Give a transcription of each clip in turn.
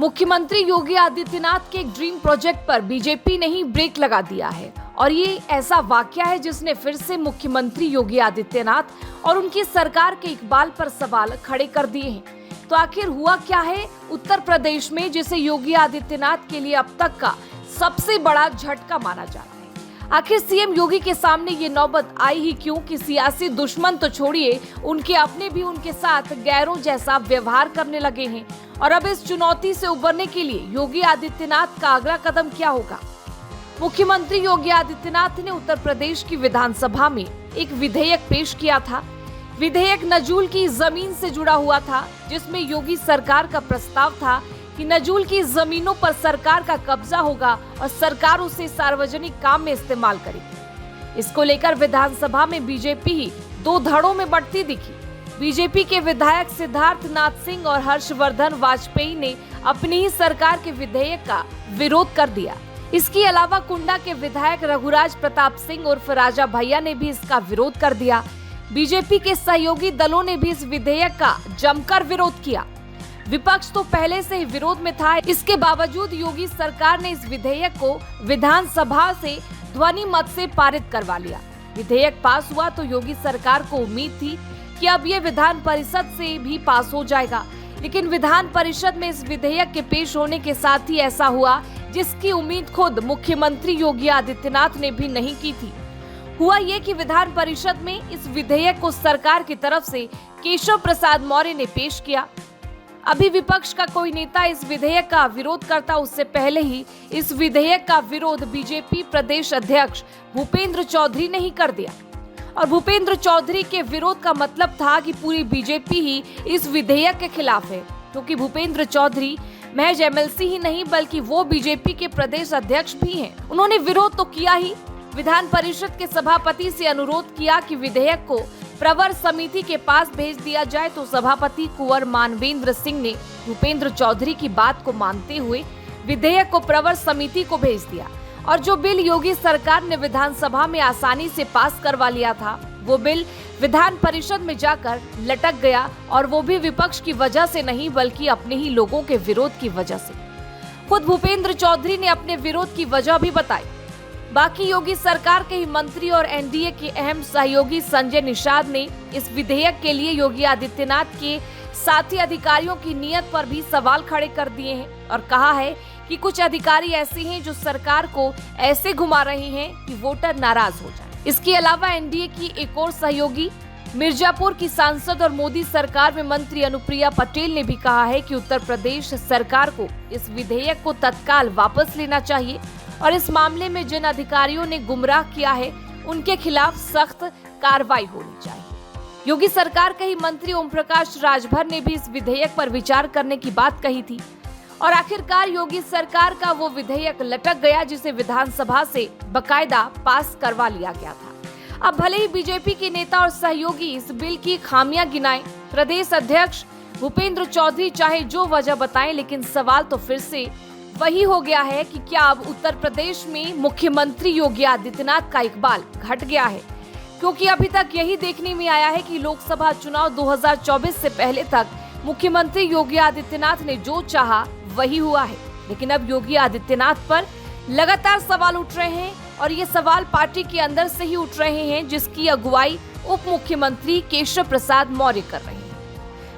मुख्यमंत्री योगी आदित्यनाथ के एक ड्रीम प्रोजेक्ट पर बीजेपी ने ही ब्रेक लगा दिया है और ये ऐसा वाकया है जिसने फिर से मुख्यमंत्री योगी आदित्यनाथ और उनकी सरकार के इकबाल पर सवाल खड़े कर दिए हैं। तो आखिर हुआ क्या है उत्तर प्रदेश में, जिसे योगी आदित्यनाथ के लिए अब तक का सबसे बड़ा झटका माना जा रहा है। आखिर सीएम योगी के सामने ये नौबत आई ही क्यों कि सियासी दुश्मन तो छोड़िए, उनके अपने भी उनके साथ गैरों जैसा व्यवहार करने लगे हैं। और अब इस चुनौती से उबरने के लिए योगी आदित्यनाथ का अगला कदम क्या होगा? मुख्यमंत्री योगी आदित्यनाथ ने उत्तर प्रदेश की विधानसभा में एक विधेयक पेश किया था। विधेयक नजूल की जमीन से जुड़ा हुआ था, जिसमें योगी सरकार का प्रस्ताव था कि नजूल की जमीनों पर सरकार का कब्जा होगा और सरकार उसे सार्वजनिक काम में इस्तेमाल करेगी। इसको लेकर विधानसभा में बीजेपी ही दो धड़ों में बढ़ती दिखी। बीजेपी के विधायक सिद्धार्थ नाथ सिंह और हर्षवर्धन वाजपेयी ने अपनी ही सरकार के विधेयक का विरोध कर दिया। इसके अलावा कुंडा के विधायक रघुराज प्रताप सिंह उर्फ राजा भैया ने भी इसका विरोध कर दिया। बीजेपी के सहयोगी दलों ने भी इस विधेयक का जमकर विरोध किया। विपक्ष तो पहले से ही विरोध में था। इसके बावजूद योगी सरकार ने इस विधेयक को विधानसभा से ध्वनि मत से पारित करवा लिया। विधेयक पास हुआ तो योगी सरकार को उम्मीद थी कि अब ये विधान परिषद से भी पास हो जाएगा, लेकिन विधान परिषद में इस विधेयक के पेश होने के साथ ही ऐसा हुआ जिसकी उम्मीद खुद मुख्यमंत्री योगी आदित्यनाथ ने भी नहीं की थी। हुआ ये कि विधान परिषद में इस विधेयक को सरकार की तरफ से केशव प्रसाद मौर्य ने पेश किया। अभी विपक्ष का कोई नेता इस विधेयक का विरोध करता, उससे पहले ही इस विधेयक का विरोध बीजेपी प्रदेश अध्यक्ष भूपेंद्र चौधरी ने ही कर दिया। और भूपेंद्र चौधरी के विरोध का मतलब था कि पूरी बीजेपी ही इस विधेयक के खिलाफ है, क्योंकि भूपेंद्र चौधरी महज एमएलसी ही नहीं बल्कि वो बीजेपी के प्रदेश अध्यक्ष भी हैं। उन्होंने विरोध तो किया ही, विधान परिषद के सभापति से अनुरोध किया कि विधेयक को प्रवर समिति के पास भेज दिया जाए, तो सभापति कुंवर मानवेंद्र सिंह ने भूपेंद्र चौधरी की बात को मानते हुए विधेयक को प्रवर समिति को भेज दिया। और जो बिल योगी सरकार ने विधानसभा में आसानी से पास करवा लिया था, वो बिल विधान परिषद में जाकर लटक गया, और वो भी विपक्ष की वजह से नहीं बल्कि अपने ही लोगों के विरोध की वजह से। खुद भूपेंद्र चौधरी ने अपने विरोध की वजह भी बताई। बाकी योगी सरकार के ही मंत्री और एनडीए के अहम सहयोगी संजय निषाद ने इस विधेयक के लिए योगी आदित्यनाथ के साथी अधिकारियों की नीयत पर भी सवाल खड़े कर दिए हैं और कहा है कि कुछ अधिकारी ऐसे हैं जो सरकार को ऐसे घुमा रहे हैं कि वोटर नाराज हो जाए। इसके अलावा एनडीए की एक और सहयोगी मिर्जापुर की सांसद और मोदी सरकार में मंत्री अनुप्रिया पटेल ने भी कहा है कि उत्तर प्रदेश सरकार को इस विधेयक को तत्काल वापस लेना चाहिए और इस मामले में जिन अधिकारियों ने गुमराह किया है उनके खिलाफ सख्त कार्रवाई होनी चाहिए। योगी सरकार के ही मंत्री ओम प्रकाश राजभर ने भी इस विधेयक पर विचार करने की बात कही थी और आखिरकार योगी सरकार का वो विधेयक लटक गया जिसे विधानसभा से बकायदा पास करवा लिया गया था। अब भले ही बीजेपी के नेता और सहयोगी इस बिल की खामियां गिनाएं, प्रदेश अध्यक्ष भूपेंद्र चौधरी चाहे जो वजह बताएं, लेकिन सवाल तो फिर से वही हो गया है कि क्या अब उत्तर प्रदेश में मुख्यमंत्री योगी आदित्यनाथ का इकबाल घट गया है? क्योंकि अभी तक यही देखने में आया है कि लोकसभा चुनाव 2024 से पहले तक मुख्यमंत्री योगी आदित्यनाथ ने जो चाहा वही हुआ है, लेकिन अब योगी आदित्यनाथ पर लगातार सवाल उठ रहे हैं और ये सवाल पार्टी के अंदर से ही उठ रहे हैं, जिसकी अगुवाई उप मुख्यमंत्री केशव प्रसाद मौर्य कर रहे हैं।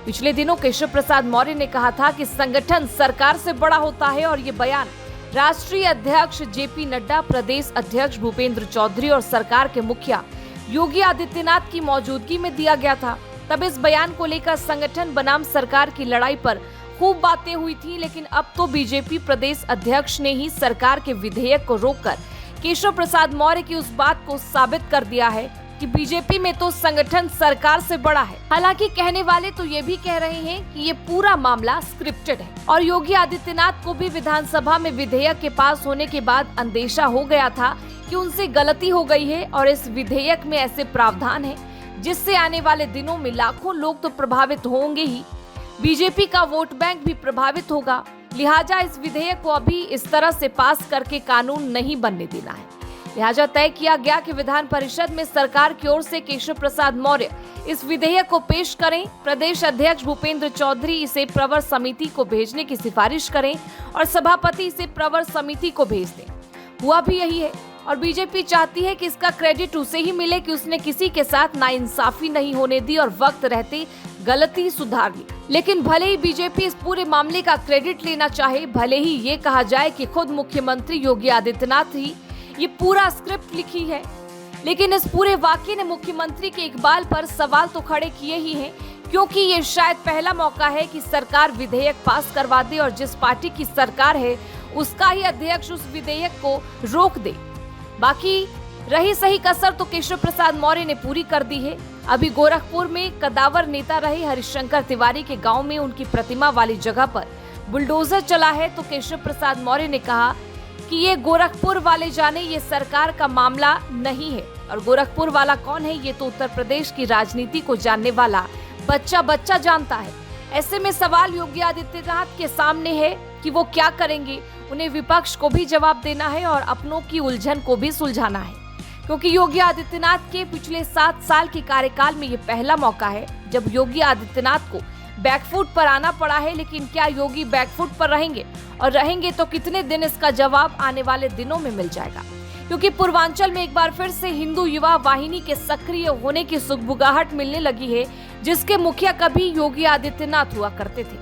पिछले दिनों केशव प्रसाद मौर्य ने कहा था कि संगठन सरकार से बड़ा होता है और ये बयान राष्ट्रीय अध्यक्ष जेपी नड्डा, प्रदेश अध्यक्ष भूपेंद्र चौधरी और सरकार के मुखिया योगी आदित्यनाथ की मौजूदगी में दिया गया था। तब इस बयान को लेकर संगठन बनाम सरकार की लड़ाई पर खूब बातें हुई थी, लेकिन अब तो बीजेपी प्रदेश अध्यक्ष ने ही सरकार के विधेयक को रोककर केशव प्रसाद मौर्य की उस बात को साबित कर दिया है कि बीजेपी में तो संगठन सरकार से बड़ा है। हालांकि कहने वाले तो ये भी कह रहे हैं कि ये पूरा मामला स्क्रिप्टेड है और योगी आदित्यनाथ को भी विधानसभा में विधेयक के पास होने के बाद अंदेशा हो गया था कि उनसे गलती हो गई है और इस विधेयक में ऐसे प्रावधान है जिससे आने वाले दिनों में लाखों लोग तो प्रभावित होंगे ही, बीजेपी का वोट बैंक भी प्रभावित होगा। लिहाजा इस विधेयक को अभी इस तरह से पास करके कानून नहीं बनने देना है। लिहाजा तय किया गया कि विधान परिषद में सरकार की ओर से केशव प्रसाद मौर्य इस विधेयक को पेश करें, प्रदेश अध्यक्ष भूपेंद्र चौधरी इसे प्रवर समिति को भेजने की सिफारिश करें और सभापति इसे प्रवर समिति को भेज दें। हुआ भी यही है और बीजेपी चाहती है कि इसका क्रेडिट उसे ही मिले कि उसने किसी के साथ नाइंसाफी नहीं होने दी और वक्त रहते गलती सुधार ली। लेकिन भले ही बीजेपी इस पूरे मामले का क्रेडिट लेना चाहे, भले ही ये कहा जाए कि खुद मुख्यमंत्री योगी आदित्यनाथ ही ये पूरा स्क्रिप्ट लिखी है, लेकिन इस पूरे वाकये ने मुख्यमंत्री के इकबाल पर सवाल तो खड़े किए ही हैं, क्योंकि ये शायद पहला मौका है कि सरकार विधेयक पास करवा दे और जिस पार्टी की सरकार है उसका ही अध्यक्ष उस विधेयक को रोक दे। बाकी रही सही कसर तो केशव प्रसाद मौर्य ने पूरी कर दी है। अभी गोरखपुर में कदावर नेता रहे हरिशंकर तिवारी के गांव में उनकी प्रतिमा वाली जगह पर बुलडोजर चला है तो केशव प्रसाद मौर्य ने कहा कि ये गोरखपुर वाले जाने, ये सरकार का मामला नहीं है। और गोरखपुर वाला कौन है, ये तो उत्तर प्रदेश की राजनीति को जानने वाला बच्चा जानता है। ऐसे में सवाल योगी आदित्यनाथ के सामने है कि वो क्या करेंगे। उन्हें विपक्ष को भी जवाब देना है और अपनों की उलझन को भी सुलझाना है, क्योंकि योगी आदित्यनाथ के पिछले 7 साल के कार्यकाल में ये पहला मौका है जब योगी आदित्यनाथ को बैकफुट पर आना पड़ा है। लेकिन क्या योगी बैकफुट पर रहेंगे, और रहेंगे तो कितने दिन, इसका जवाब आने वाले दिनों में मिल जाएगा। क्योंकि पूर्वांचल में एक बार फिर से हिंदू युवा वाहिनी के सक्रिय होने की सुगबुगाहट मिलने लगी है, जिसके मुखिया कभी योगी आदित्यनाथ हुआ करते थे।